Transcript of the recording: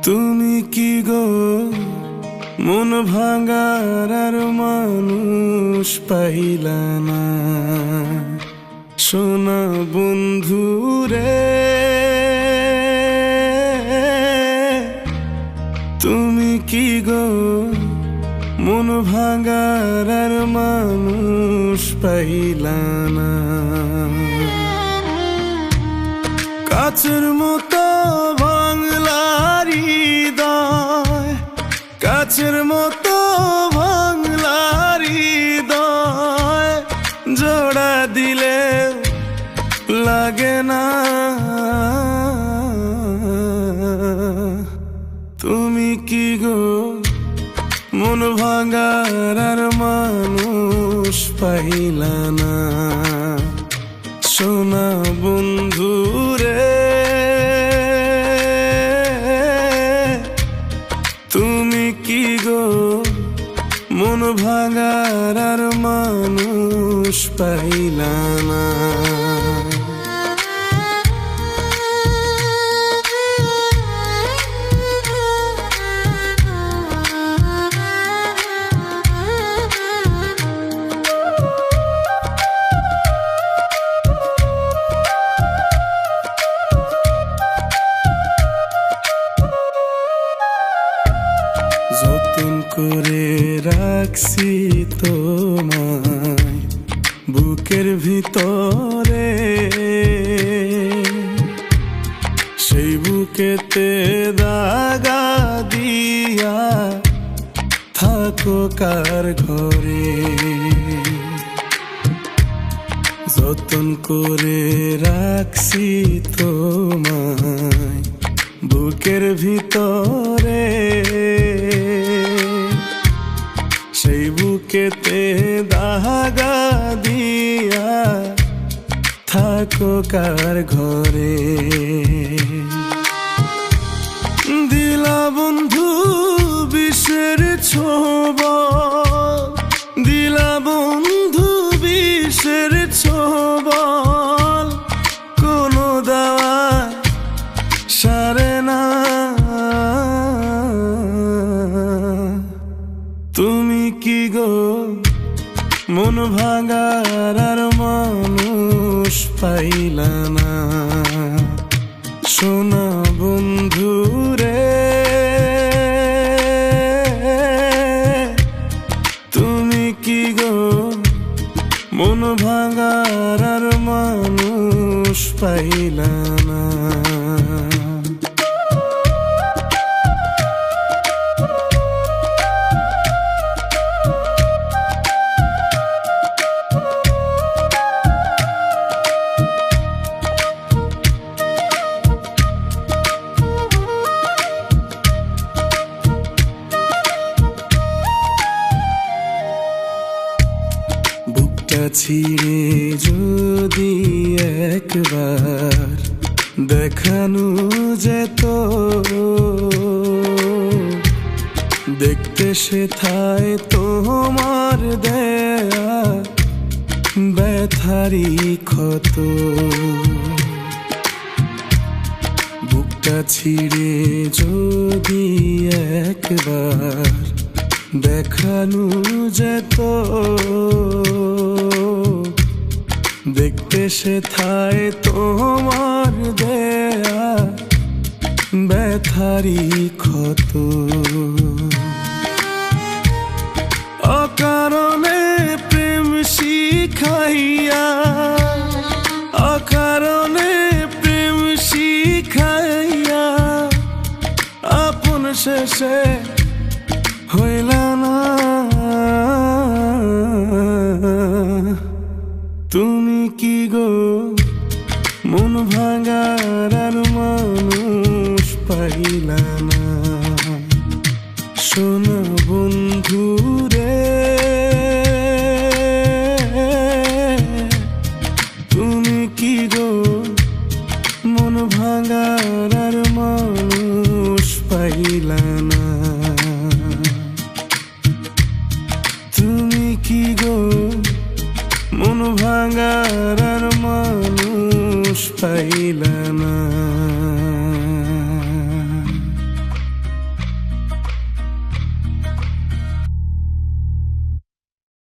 তুমি কি গো মন ভাঙার আর মানুষ পাইলা না, সোনা বন্ধু রে। তুমি কি গো মন ভাঙার আর মানুষ পাইলা না, কাছের মতো ভাঙলার হৃদয়, কাছের মতো ভাঙলার হৃদয়, জোড়া দিলে লাগে না। তুমি কি গো মন ভাঙার আর মানুষ পাইলা না, সোনা বন্ধু রে। তুমি কি গো মন ভাঙার আর মানুষ পাইলা না। যতন করে রাখছি তোমায় বুকের ভিতরে, সেই বুকেতে দাগা দিয়া থাকো কার ঘরে। যতন করে রাখছি তোমায় বুকের ভিতরে, সেই বুকেতে দাগা দিয়া থাকো কার ঘরে। দিলা বন্ধু বিষের ছোবল, দিলা বন্ধু বিষের ছোবল, কোনো দাওয়া সারে না। তুমি কি গো মন ভাঙার আর মানুষ পাইলা না, সোনা বন্ধু রে। তুমি কি গো মন ভাঙার আর মানুষ পাইলা না। বুকটা ছিঁড়ে যদি একবার দেখানো যেত, দেখতে সেথায় তোমার দেয়া ব্যথারি ক্ষত। বুকটা ছিঁড়ে যদি একবার দেখানো যেত, দেখতে সেথায় তোমার দেয়া ব্যথারি ক্ষত। অকারণে প্রেম শিখাইয়া, অকারণে প্রেম শিখাইয়া আপন শেষে হইলা না। তুমি কি গো মন ভাঙার আর মানুষ পাইলা না, সোনা বন্ধু রে। তুমি কি গো মন ভাঙার আর মানুষ পাইলা না। তুমি কি গো মন ভাঙার আর মানুষ পাইলা না।